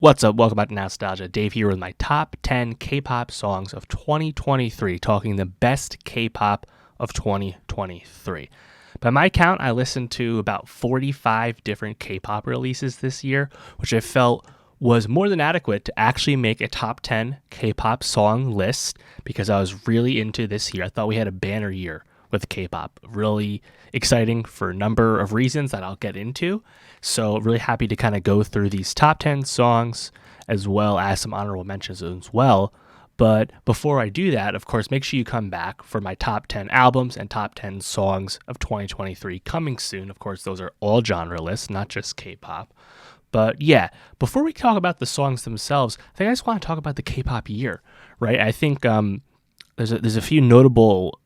What's up? Welcome back to Nowstalgia. Dave here with my top 10 K-pop songs of 2023, talking the best K-pop of 2023. By my count, I listened to about 45 different K-pop releases this year, which I felt was more than adequate to actually make a top 10 K-pop song list because I was really into this year. I thought we had a banner year with K-pop. Really exciting for a number of reasons that I'll get into. So really happy to kind of go through these top 10 songs as well as some honorable mentions as well. But before I do that, of course, make sure you come back for my top 10 albums and top 10 songs of 2023 coming soon. Of course, those are all genre lists, not just K-pop. But yeah, before we talk about the songs themselves, I think I just want to talk about the K-pop year, right? I think there's a few notable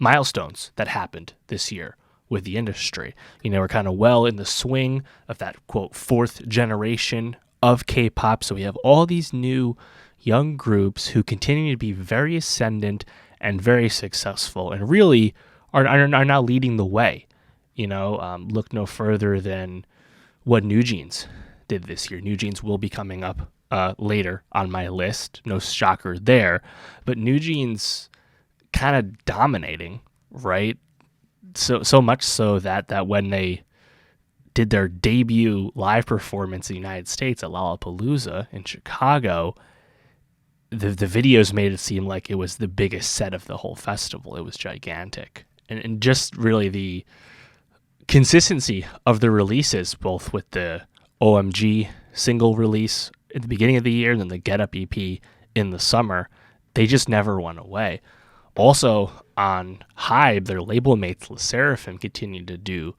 milestones that happened this year with the industry. You know, we're kind of well in the swing of that, quote, fourth generation of K-pop. So we have all these new young groups who continue to be very ascendant and very successful and really are now leading the way. You know, look no further than what NewJeans did this year. NewJeans will be coming up later on my list. No shocker there. But NewJeans kind of dominating, right? So much so that when they did their debut live performance in the United States at Lollapalooza in Chicago, the videos made it seem like it was the biggest set of the whole festival. It was gigantic. And just really the consistency of the releases, both with the OMG single release at the beginning of the year and then the Get Up EP in the summer, they just never went away. Also on Hybe, their label mates, LE SSERAFIM, continued to do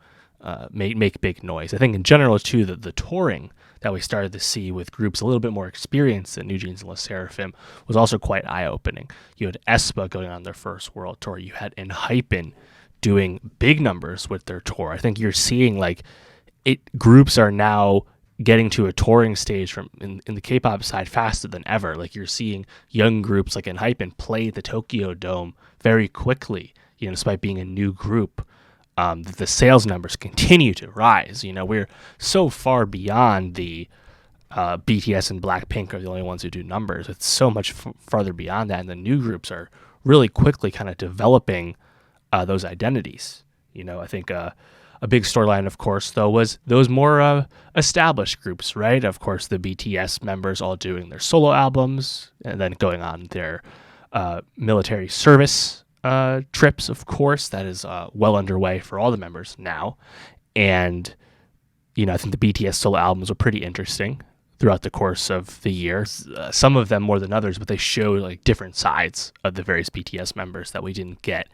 make big noise. I think in general too that the touring that we started to see with groups a little bit more experienced than NewJeans and LE SSERAFIM was also quite eye-opening. You had Aespa going on their first world tour. You had ENHYPEN doing big numbers with their tour. I think you're seeing like groups are now getting to a touring stage from in the K-pop side faster than ever. Like you're seeing young groups like ENHYPEN play the Tokyo Dome very quickly, you know, despite being a new group. The sales numbers continue to rise. You know, we're so far beyond the BTS and Blackpink are the only ones who do numbers. It's so much farther beyond that, and the new groups are really quickly kind of developing those identities. You know, I think a big storyline, of course, though, was those more established groups, right? Of course, the BTS members all doing their solo albums and then going on their military service trips, of course. That is well underway for all the members now. And, you know, I think the BTS solo albums were pretty interesting throughout the course of the year. Some of them more than others, but they show like different sides of the various BTS members that we didn't get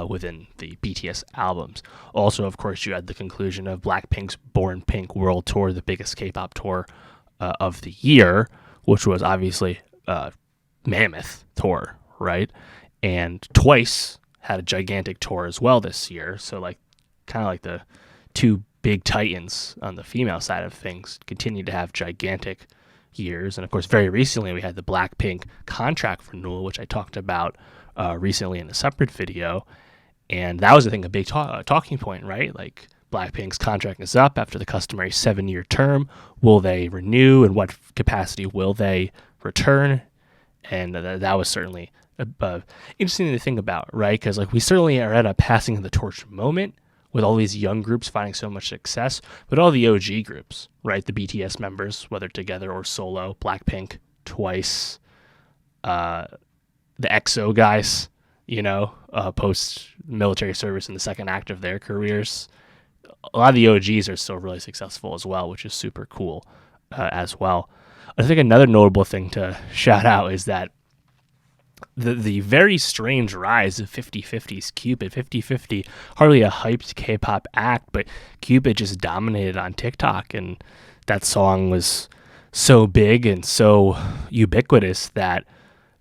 within the BTS albums. Also, of course, you had the conclusion of Blackpink's Born Pink World Tour, the biggest K-pop tour of the year, which was obviously a mammoth tour, right? And Twice had a gigantic tour as well this year. So, like, kind of like the two big titans on the female side of things continue to have gigantic years. And, of course, very recently we had the Blackpink contract renewal, which I talked about recently in a separate video, and that was, I think, a big talking point, right? Like, Blackpink's contract is up after the customary 7-year term. Will they renew? In what capacity will they return? And that was certainly interesting to think about, right? Because like we certainly are at a passing of the torch moment with all these young groups finding so much success, but all the OG groups, right? The BTS members, whether together or solo, Blackpink, Twice, the EXO guys, you know, post military service in the second act of their careers. A lot of the OGs are still really successful as well, which is super cool as well. I think another notable thing to shout out is that the very strange rise of 50/50's Cupid. 50/50, hardly a hyped K-pop act, but Cupid just dominated on TikTok, and that song was so big and so ubiquitous that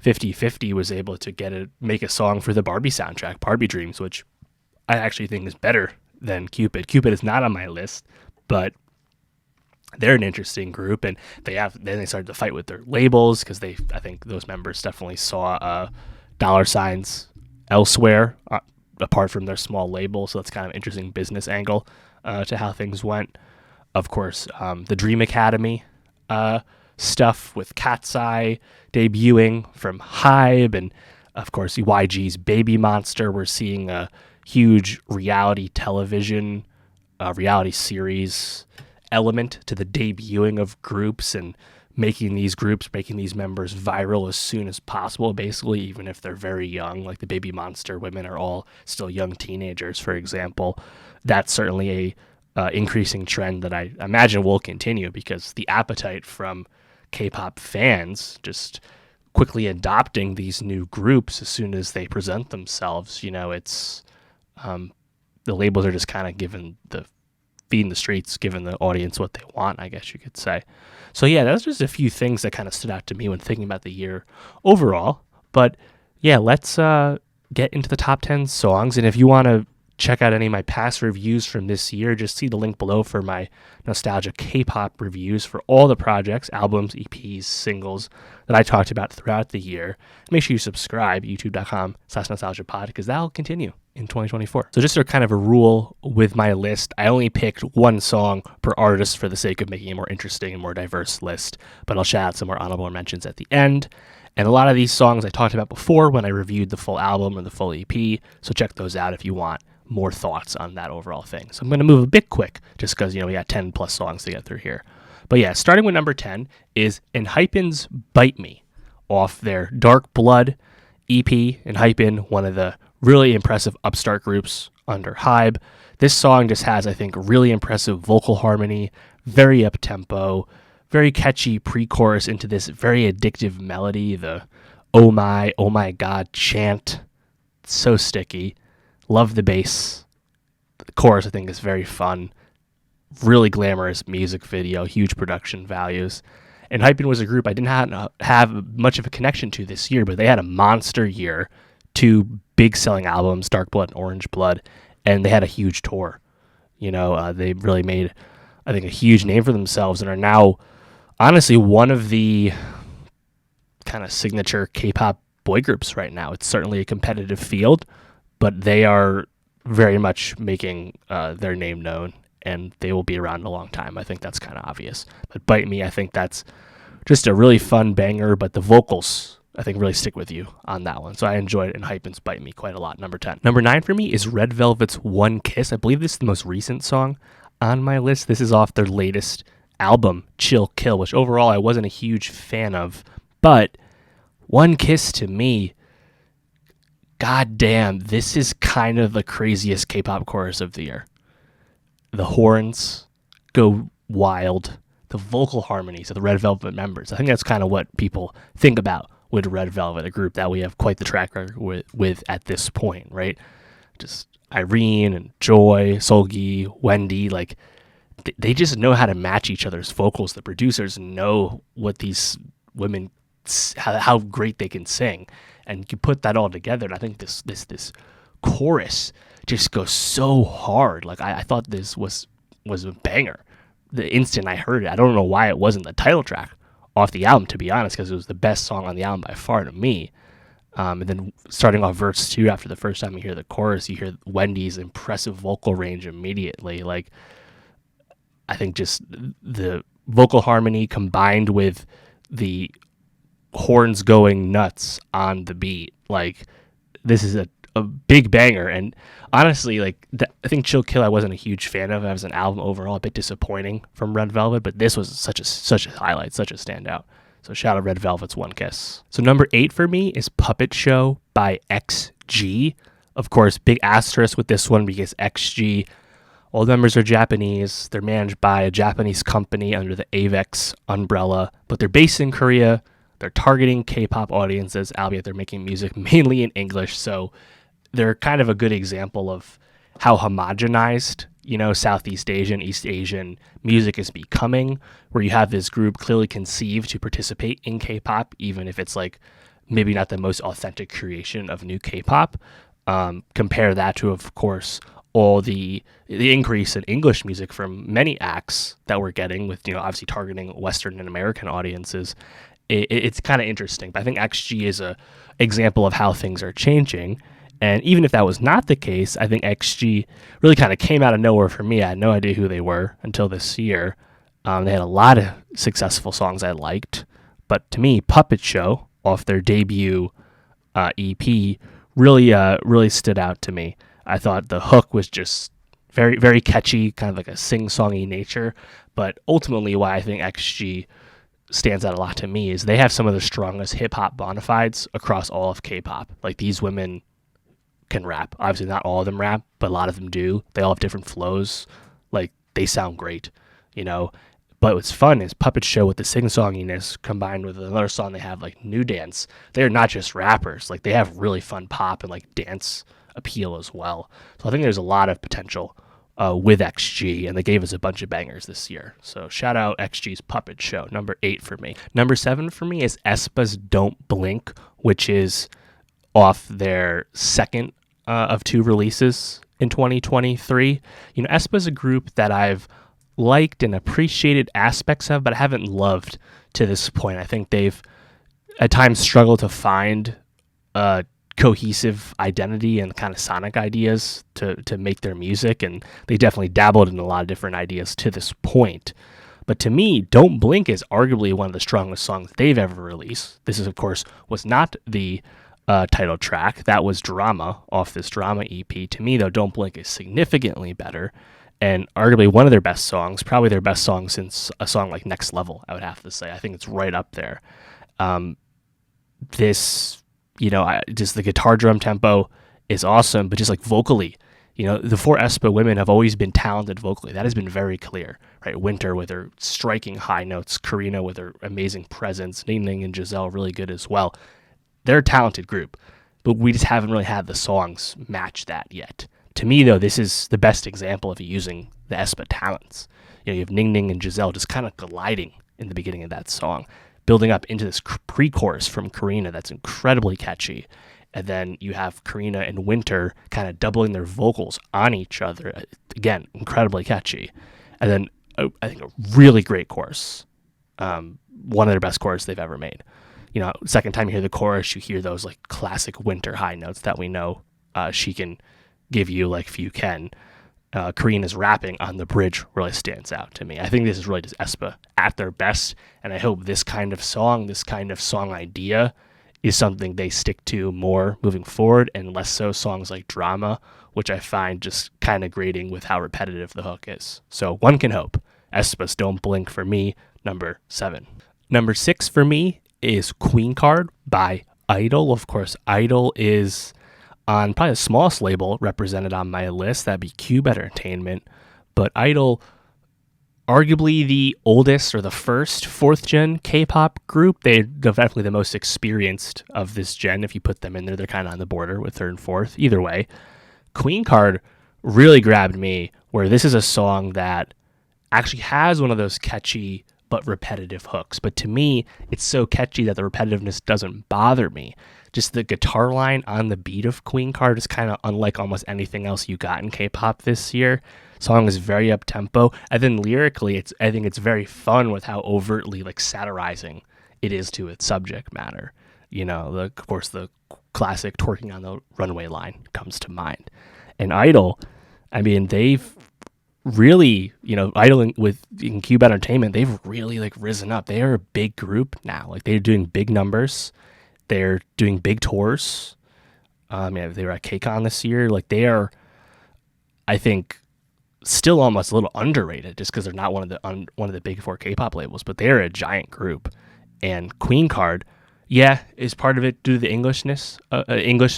50/50 was able to make a song for the Barbie soundtrack, Barbie Dreams, which I actually think is better than Cupid. Cupid is not on my list, but they're an interesting group, and then they started to fight with their labels because I think those members definitely saw dollar signs elsewhere apart from their small label. So that's kind of an interesting business angle to how things went. Of course, the Dream Academy stuff with Cat's Eye debuting from Hybe, and of course YG's Baby Monster. We're seeing a huge reality television, reality series element to the debuting of groups and making these members viral as soon as possible, basically, even if they're very young. Like the Baby Monster women are all still young teenagers, for example. That's certainly a increasing trend that I imagine will continue, because the appetite from K-pop fans just quickly adopting these new groups as soon as they present themselves. It's the labels are just kind of feeding the streets, giving the audience what they want, I guess you could say. So yeah, that's just a few things that kind of stood out to me when thinking about the year overall. But yeah, let's get into the top 10 songs. And if you want to check out any of my past reviews from this year, just see the link below for my Nowstalgia K-pop reviews for all the projects, albums, EPs, singles that I talked about throughout the year. Make sure you subscribe, youtube.com/nostalgiapod, because that'll continue in 2024. So just a kind of a rule with my list, I only picked one song per artist for the sake of making a more interesting and more diverse list, but I'll shout out some more honorable mentions at the end. And a lot of these songs I talked about before when I reviewed the full album or the full EP, so check those out if you want more thoughts on that overall thing. So I'm going to move a bit quick just because, we got 10 plus songs to get through here. But yeah, starting with number 10 is ENHYPEN's Bite Me off their Dark Blood EP. ENHYPEN, one of the really impressive upstart groups under Hybe. This song just has, I think, really impressive vocal harmony, very up-tempo, very catchy pre-chorus into this very addictive melody, the oh my god chant. So sticky. Love the bass. The chorus, I think, is very fun. Really glamorous music video, huge production values. And ENHYPEN was a group I didn't have much of a connection to this year, but they had a monster year. 2 big selling albums, Dark Blood and Orange Blood, and they had a huge tour. They really made, I think, a huge name for themselves and are now, honestly, one of the kind of signature K-pop boy groups right now. It's certainly a competitive field, but they are very much making their name known, and they will be around a long time. I think that's kind of obvious. But Bite Me, I think that's just a really fun banger, but the vocals, I think, really stick with you on that one. So I enjoyed ENHYPEN's Bite Me quite a lot. Number 10. Number 9 for me is Red Velvet's One Kiss. I believe this is the most recent song on my list. This is off their latest album, Chill Kill, which overall I wasn't a huge fan of. But One Kiss, to me, god damn, this is kind of the craziest K-pop chorus of the year. The horns go wild. The vocal harmonies of the Red Velvet members. I think that's kind of what people think about with Red Velvet, a group that we have quite the track record with at this point, right? Just Irene and Joy, Solgi, Wendy, like they just know how to match each other's vocals. The producers know what these women, how great they can sing, and you put that all together. And I think this chorus just goes so hard. Like I thought this was a banger. The instant I heard it, I don't know why it wasn't the title track off the album, to be honest, because it was the best song on the album by far to me. And then starting off verse 2, after the first time you hear the chorus, you hear Wendy's impressive vocal range immediately. Like, I think just the vocal harmony combined with the horns going nuts on the beat, like, this is a big banger. And honestly, like, I think Chill Kill I wasn't a huge fan of as an album overall, a bit disappointing from Red Velvet, but this was such a highlight, such a standout. So shout out Red Velvet's One Kiss. So number 8 for me is Puppet Show by XG. Of course, big asterisk with this one because XG, all the members are Japanese. They're managed by a Japanese company under the Avex umbrella, but they're based in Korea. They're targeting K-pop audiences, albeit they're making music mainly in English. So they're kind of a good example of how homogenized, Southeast Asian, East Asian music is becoming, where you have this group clearly conceived to participate in K-pop, even if it's like maybe not the most authentic creation of new K-pop. Compare that to, of course, all the increase in English music from many acts that we're getting with, obviously targeting Western and American audiences. It's kind of interesting, but I think XG is a example of how things are changing. And even if that was not the case, I think XG really kind of came out of nowhere for me. I had no idea who they were until this year. They had a lot of successful songs I liked, but to me, Puppet Show off their debut EP really stood out to me. I thought the hook was just very, very catchy, kind of like a sing-songy nature, but ultimately why I think XG stands out a lot to me is they have some of the strongest hip-hop bona fides across all of K-pop. Like, these women can rap. Obviously, not all of them rap, but a lot of them do. They all have different flows. Like, they sound great, you know? But what's fun is Puppet Show with the sing-songiness combined with another song they have, like NewJeans. They're not just rappers. Like, they have really fun pop and, like, dance appeal as well. So I think there's a lot of potential with XG, and they gave us a bunch of bangers this year. So shout out XG's Puppet Show, number 8 for me. Number 7 for me is Aespa's Don't Blink, which is off their second of 2 releases in 2023. You know, Aespa's a group that I've liked and appreciated aspects of, but I haven't loved to this point. I think they've at times struggled to find cohesive identity and kind of sonic ideas to make their music, and they definitely dabbled in a lot of different ideas to this point. But to me, Don't Blink is arguably one of the strongest songs they've ever released. This is, of course, was not the title track. That was Drama off this Drama EP. To me, though, Don't Blink is significantly better and arguably one of their best songs, probably their best song since a song like Next Level, I would have to say. I think it's right up there. Just the guitar drum tempo is awesome, but just like vocally, you know, the 4 Aespa women have always been talented vocally. That has been very clear, right? Winter with her striking high notes, Karina with her amazing presence, Ning Ning and Giselle really good as well. They're a talented group, but we just haven't really had the songs match that yet. To me, though, this is the best example of using the Aespa talents. You know, you have Ning Ning and Giselle just kind of gliding in the beginning of that song, building up into this pre-chorus from Karina that's incredibly catchy. And then you have Karina and Winter kind of doubling their vocals on each other. Again, incredibly catchy. And then I think a really great chorus. One of their best choruses they've ever made. You know, second time you hear the chorus, you hear those like classic Winter high notes that we know she can give you, like If You Can. Karina's rapping on the bridge really stands out to me. I think this is really just Aespa at their best, and I hope this kind of song idea is something they stick to more moving forward, and less so songs like Drama, which I find just kind of grating with how repetitive the hook is. So one can hope. Aespa's Don't Blink for me, number 7. Number 6 for me is Queen Card by I-DLE. Of course, I-DLE is on probably the smallest label represented on my list. That'd be Cube Entertainment. But I-DLE, arguably the oldest or the first 4th gen K-pop group. They're definitely the most experienced of this gen. If you put them in there, they're kind of on the border with 3rd and 4th. Either way, Queen Card really grabbed me, where this is a song that actually has one of those catchy but repetitive hooks. But to me, it's so catchy that the repetitiveness doesn't bother me. Just the guitar line on the beat of Queen Card is kind of unlike almost anything else you got in K-pop this year. Song is very up-tempo, and then lyrically, I think it's very fun with how overtly like satirizing it is to its subject matter. You know, of course, the classic "twerking on the runway" line comes to mind. And I-DLE, I mean, they've really, you know, I-DLE in Cube Entertainment, they've really like risen up. They are a big group now. Like, they're doing big numbers. They're doing big tours. They were at KCON this year. Like, they are, I think, still almost a little underrated just because they're not one of the big 4 K-pop labels, but they're a giant group. And Queen Card, is part of it due to the English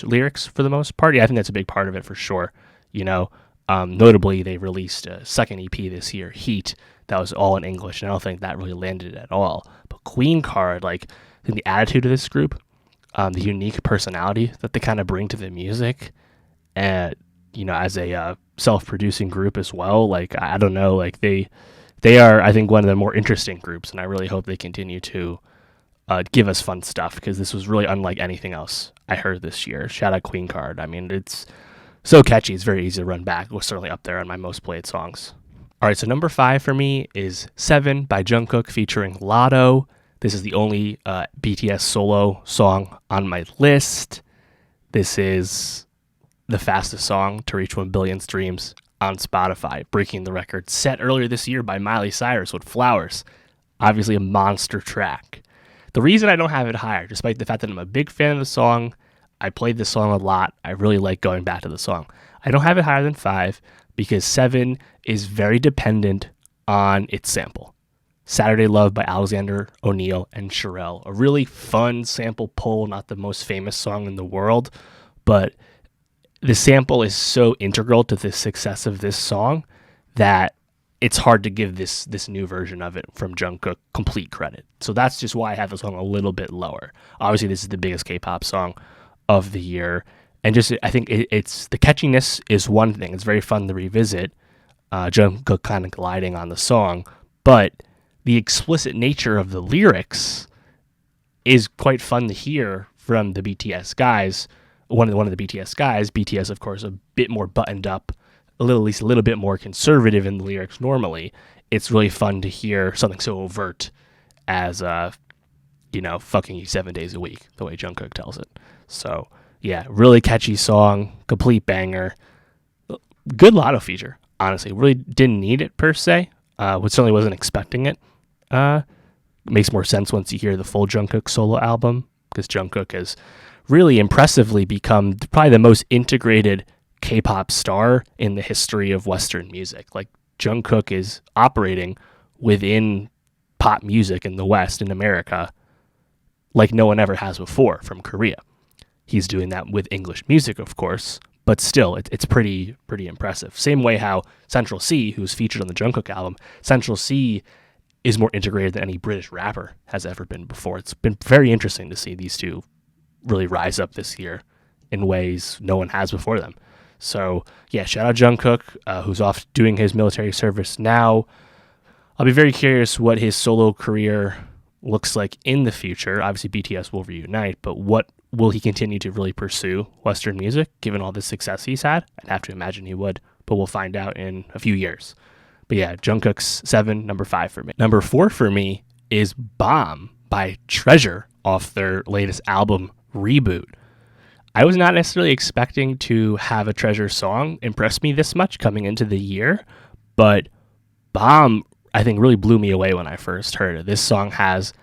lyrics for the most part. Yeah, I think that's a big part of it for sure. You know, notably, they released a second EP this year, Heat, that was all in English, and I don't think that really landed at all. But Queen Card, like, I think the attitude of this group, the unique personality that they kind of bring to the music, and, you know, as a self-producing group as well, like, I don't know, like, they are, I think, one of the more interesting groups, and I really hope they continue to give us fun stuff, because this was really unlike anything else I heard this year. Shout out Queen Card. I mean, it's so catchy, it's very easy to run back. It was certainly up there on my most played songs. All right, so number 5 for me is 7 by Jungkook featuring Lotto. This is the only BTS solo song on my list. This is the fastest song to reach 1 billion streams on Spotify, breaking the record set earlier this year by Miley Cyrus with Flowers. Obviously a monster track. The reason I don't have it higher, despite the fact that I'm a big fan of the song, I played this song a lot, I really like going back to the song. I don't have it higher than 5 because 7 is very dependent on its sample. Saturday Love by Alexander O'Neal and Sherelle. A really fun sample pull, not the most famous song in the world, but the sample is so integral to the success of this song that it's hard to give this new version of it from Jungkook complete credit. So that's just why I have the song a little bit lower. Obviously, this is the biggest K-pop song of the year. And just, I think it's the catchiness is one thing. It's very fun to revisit. Jungkook kind of gliding on the song. But the explicit nature of the lyrics is quite fun to hear from the BTS guys. One of the BTS guys. BTS, of course, a bit more buttoned up, at least a little bit more conservative in the lyrics normally. It's really fun to hear something so overt as, fucking you 7 days a week, the way Jungkook tells it. So, yeah, really catchy song, complete banger. Good Lotto feature, honestly. Really didn't need it per se. Certainly wasn't expecting it. Makes more sense once you hear the full Jungkook solo album, because Jungkook has really impressively become probably the most integrated K-pop star in the history of Western music. Like, Jungkook is operating within pop music in the West, in America, like no one ever has before from Korea. He's doing that with English music, of course, but still, it's pretty impressive. Same way how Central C, who's featured on the Jungkook album, Central C is more integrated than any British rapper has ever been before. It's been very interesting to see these two really rise up this year in ways no one has before them. So, yeah, shout out Jungkook, who's off doing his military service now. I'll be very curious what his solo career looks like in the future. Obviously, BTS will reunite, but what will he continue to really pursue Western music, given all the success he's had? I'd have to imagine he would, but we'll find out in a few years. But yeah, Jungkook's 7, number 5 for me. Number 4 for me is Bomb by Treasure off their latest album, Reboot. I was not necessarily expecting to have a Treasure song impress me this much coming into the year, but Bomb, I think, really blew me away when I first heard it. This song has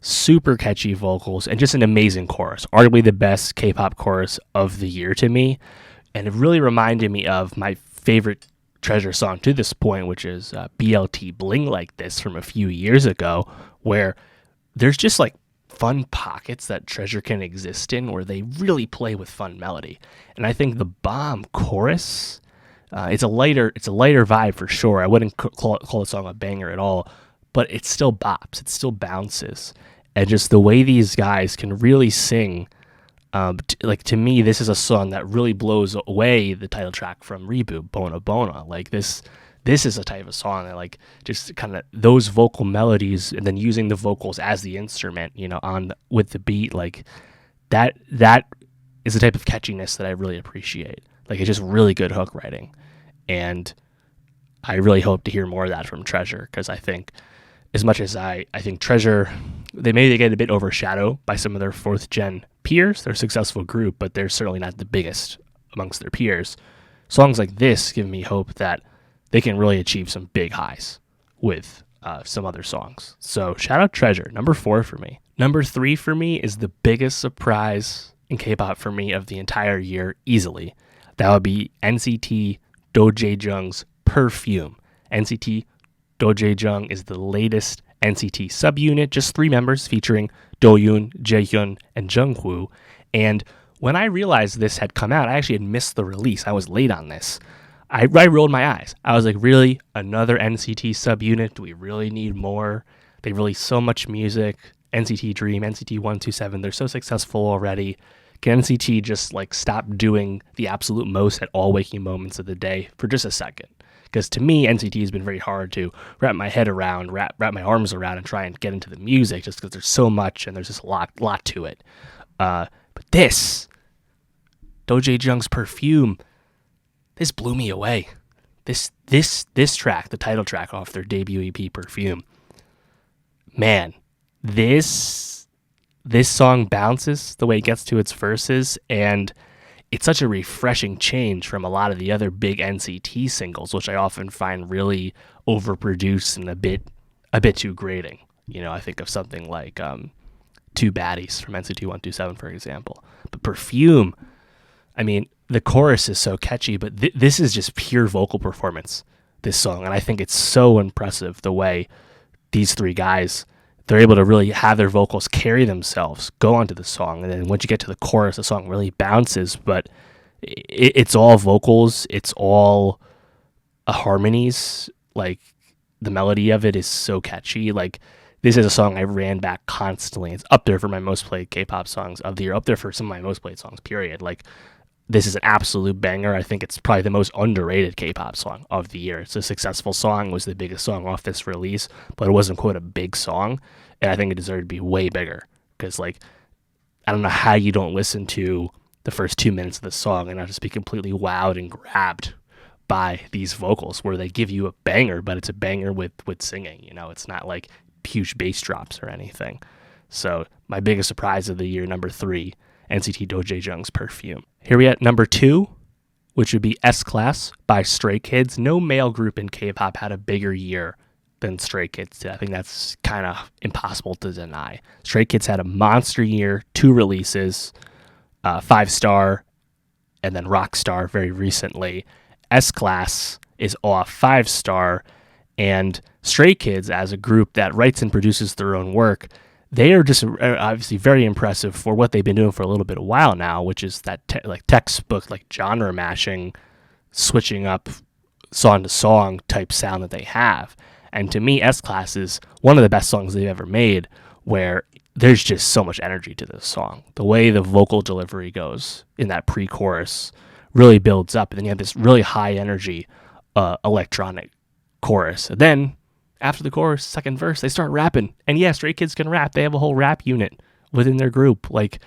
super catchy vocals and just an amazing chorus, arguably the best K-pop chorus of the year to me, and it really reminded me of my favorite Treasure song to this point, which is BLT Bling Like This from a few years ago, where there's just like fun pockets that Treasure can exist in where they really play with fun melody. And I think the Bomb chorus, it's a lighter vibe for sure. I wouldn't call the song a banger at all, but it still bops, it still bounces. And just the way these guys can really sing, to me, this is a song that really blows away the title track from Reboot, Bona Bona. Like, this is a type of song that, like, just kind of those vocal melodies and then using the vocals as the instrument, with the beat, like, that is the type of catchiness that I really appreciate. Like, it's just really good hook writing. And I really hope to hear more of that from Treasure, because I think, as much as I think Treasure, they get a bit overshadowed by some of their 4th gen peers. They're a successful group, but they're certainly not the biggest amongst their peers. Songs like this give me hope that they can really achieve some big highs with some other songs. So shout out Treasure, number 4 for me. Number 3 for me is the biggest surprise in K-pop for me of the entire year, easily. That would be NCT Do-Jae-Jung's Perfume. NCT Do-Jae-Jung is the latest NCT subunit, just 3 members featuring Doyoon, Jaehyun, and Jungwoo. And when I realized this had come out, I actually had missed the release. I was late on this. I rolled my eyes. I was like, really? Another NCT subunit? Do we really need more? They release so much music. NCT Dream, NCT 127, they're so successful already. Can NCT just like stop doing the absolute most at all waking moments of the day for just a second? Because to me, NCT has been very hard to wrap my head around, wrap my arms around, and try and get into the music, just because there's so much and there's just a lot to it. But this, Do-Jae-Jung's Perfume, this blew me away. This track, the title track off their debut EP, Perfume, man, this song bounces the way it gets to its verses, and it's such a refreshing change from a lot of the other big NCT singles, which I often find really overproduced and a bit too grating. I think of something like Two Baddies from NCT 127, for example. But Perfume, I mean, the chorus is so catchy, but this is just pure vocal performance, this song. And I think it's so impressive the way these three guys, they're able to really have their vocals carry themselves, go onto the song. And then once you get to the chorus, the song really bounces, but it's all vocals. It's all harmonies. Like, the melody of it is so catchy. Like, this is a song I ran back constantly. It's up there for my most played K-pop songs of the year, up there for some of my most played songs, period. Like, this is an absolute banger. I think it's probably the most underrated K-pop song of the year. It's a successful song. It was the biggest song off this release, but it wasn't, quote, a big song. And I think it deserved to be way bigger. Because, like, I don't know how you don't listen to the first 2 minutes of the song and not just be completely wowed and grabbed by these vocals, where they give you a banger, but it's a banger with singing. It's not like huge bass drops or anything. So my biggest surprise of the year, number 3, NCT Dojaejung's Perfume. Here we at number 2, which would be SClass by Stray Kids. No male group in K-pop had a bigger year than Stray Kids did. I think that's kind of impossible to deny. Stray Kids had a monster year, 2 releases, 5-star, and then Rockstar very recently. SClass is off 5-star, and Stray Kids, as a group that writes and produces their own work, they are just obviously very impressive for what they've been doing for a little bit of while now, which is that textbook, like, genre mashing, switching up song to song type sound that they have. And to me, SClass is one of the best songs they've ever made, where there's just so much energy to this song. The way the vocal delivery goes in that pre-chorus really builds up, and then you have this really high energy electronic chorus. And then after the chorus, second verse, they start rapping. And yeah, Stray Kids can rap. They have a whole rap unit within their group. Like,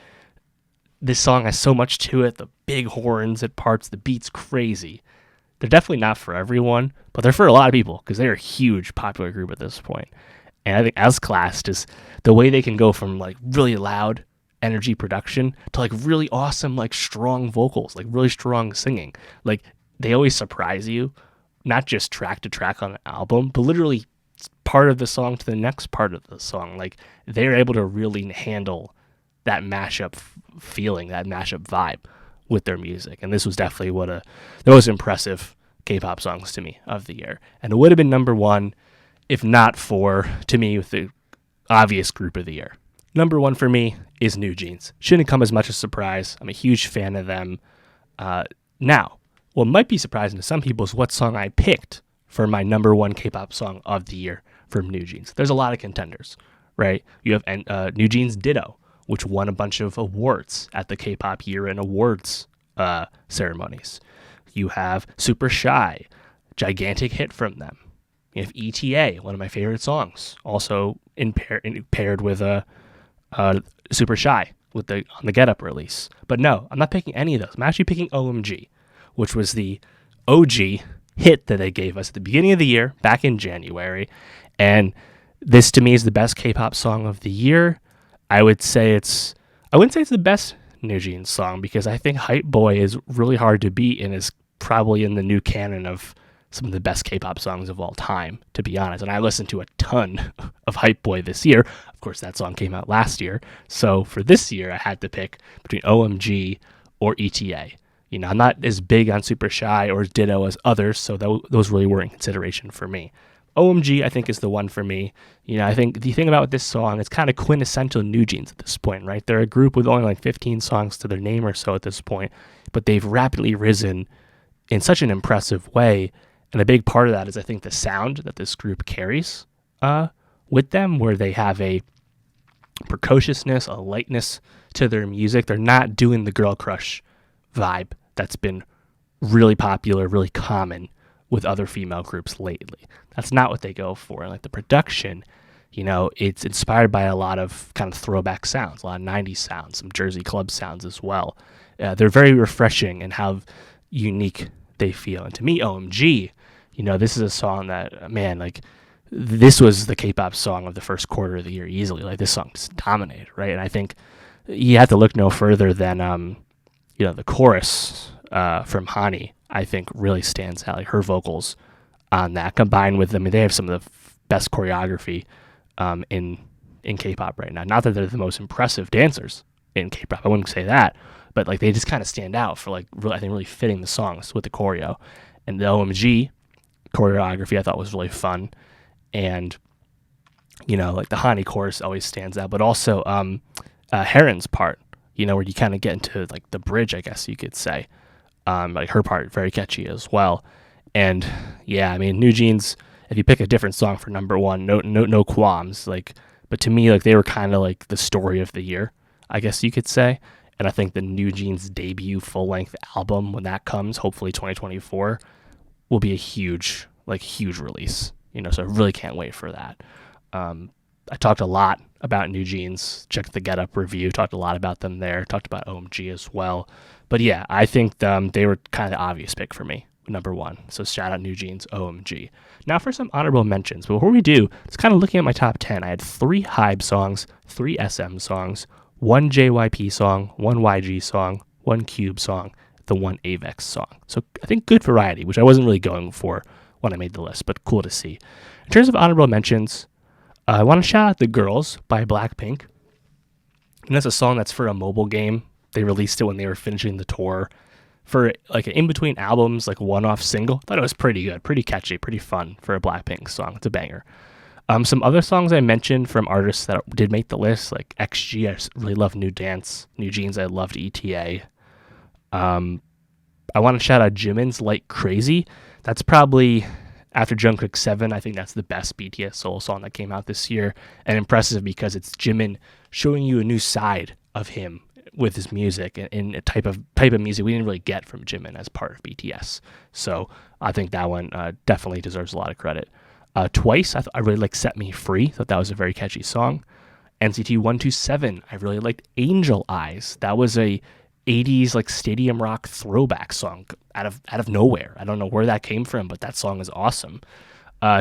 this song has so much to it. The big horns at parts, the beat's crazy. They're definitely not for everyone, but they're for a lot of people because they're a huge popular group at this point. And I think SClass, just the way they can go from like really loud energy production to like really awesome, like strong vocals, like really strong singing. Like, they always surprise you, not just track to track on an album, but literally part of the song to the next part of the song. Like, they're able to really handle that mashup feeling, that mashup vibe with their music. And this was definitely one of the most impressive K-pop songs to me of the year. And it would have been number 1 if not for, to me, with the obvious group of the year. Number 1 for me is NewJeans. Shouldn't come as much as a surprise. I'm a huge fan of them. Now, what might be surprising to some people is what song I picked for my number 1 K-pop song of the year from NewJeans. There's a lot of contenders, right? You have NewJeans Ditto, which won a bunch of awards at the K-pop Year in Awards ceremonies. You have Super Shy, gigantic hit from them. You have ETA, one of my favorite songs, also paired with Super Shy on the Get Up release. But no, I'm not picking any of those. I'm actually picking OMG, which was the OG hit that they gave us at the beginning of the year, back in January. And this, to me, is the best K-pop song of the year. I wouldn't say it's the best NewJeans song, because I think Hype Boy is really hard to beat and is probably in the new canon of some of the best K-pop songs of all time, to be honest. And I listened to a ton of Hype Boy this year. Of course, that song came out last year. So for this year, I had to pick between OMG or ETA. I'm not as big on Super Shy or Ditto as others, so those really were in consideration for me. OMG, I think, is the one for me. I think the thing about this song, it's kind of quintessential NewJeans at this point, right? They're a group with only like 15 songs to their name or so at this point, but they've rapidly risen in such an impressive way. And a big part of that is, I think, the sound that this group carries with them, where they have a precociousness, a lightness to their music. They're not doing the girl crush vibe that's been really popular, really common with other female groups lately. That's not what they go for. And like the production, it's inspired by a lot of kind of throwback sounds, a lot of 90s sounds, some Jersey club sounds as well. They're very refreshing in how unique they feel. And to me, OMG, this is a song that, man, like, this was the K-pop song of the first quarter of the year easily. Like, this song just dominated, right? And I think you have to look no further than the chorus from Hani, I think really stands out. Like her vocals on that, combined with, they have some of the best choreography in K-pop right now. Not that they're the most impressive dancers in K-pop, I wouldn't say that, but like they just kind of stand out for like really, I think really fitting the songs with the choreo. And the OMG choreography I thought was really fun, and like the Hani chorus always stands out, but also Heron's part, where you kind of get into like the bridge, I guess you could say. Like her part, very catchy as well. And yeah, I mean, NewJeans, if you pick a different song for number one, no qualms. Like, but to me, like they were kind of like the story of the year, I guess you could say. And I think the NewJeans debut full-length album, when that comes, hopefully 2024, will be a huge release. So I really can't wait for that. I talked a lot about NewJeans. Check the Get Up review. Talked a lot about them there. Talked about OMG as well. But yeah, I think they were kind of the obvious pick for me, number one. So shout out NewJeans, OMG. Now for some honorable mentions. But before we do, it's kind of looking at my top 10. I had 3 HYBE songs, 3 SM songs, 1 JYP song, 1 YG song, 1 Cube song, the 1 Avex song. So I think good variety, which I wasn't really going for when I made the list, but cool to see. In terms of honorable mentions, I want to shout out The Girls by Blackpink. And that's a song that's for a mobile game. They released it when they were finishing the tour for like an in-between albums, like one-off single. I thought it was pretty good, pretty catchy, pretty fun for a Blackpink song. It's a banger. Some other songs I mentioned from artists that did make the list, like XG, I really love New Dance. NewJeans, I loved ETA. I want to shout out Jimin's Like Crazy. That's probably, after Jungkook 7, I think that's the best BTS solo song that came out this year. And impressive because it's Jimin showing you a new side of him with his music and a type of music we didn't really get from Jimin as part of BTS. So I think that one definitely deserves a lot of credit. Twice, I really like Set Me Free. Thought that was a very catchy song. NCT 127, I really liked Angel Eyes. That was a 80s like stadium rock throwback song out of nowhere. I don't know where that came from, but that song is awesome.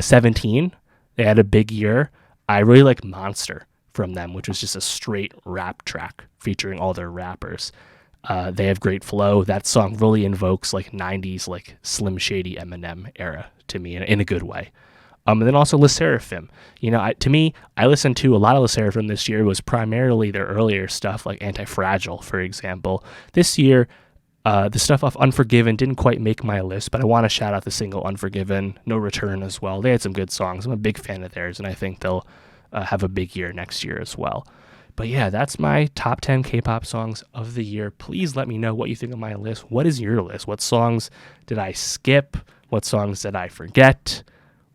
17, they had a big year. I really like Monster from them, which was just a straight rap track featuring all their rappers. They have great flow. That song really invokes like 90s like Slim Shady Eminem era to me in a good way. And then also LE SSERAFIM. I listened to a lot of LE SSERAFIM this year. It was primarily their earlier stuff, like Anti-Fragile, for example. This year, the stuff off Unforgiven didn't quite make my list, but I want to shout out the single Unforgiven, No Return as well. They had some good songs. I'm a big fan of theirs, and I think they'll have a big year next year as well. But yeah, that's my top 10 K-pop songs of the year. Please let me know what you think of my list. What is your list? What songs did I skip? What songs did I forget?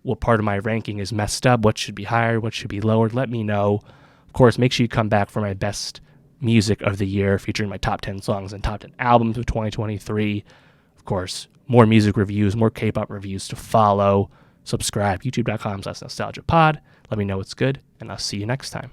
What part of my ranking is messed up? What should be higher? What should be lowered? Let me know. Of course, make sure you come back for my best music of the year, featuring my top 10 songs and top 10 albums of 2023. Of course, more music reviews, more K-pop reviews to follow. Subscribe, youtube.com/nostalgiapod. Let me know what's good, and I'll see you next time.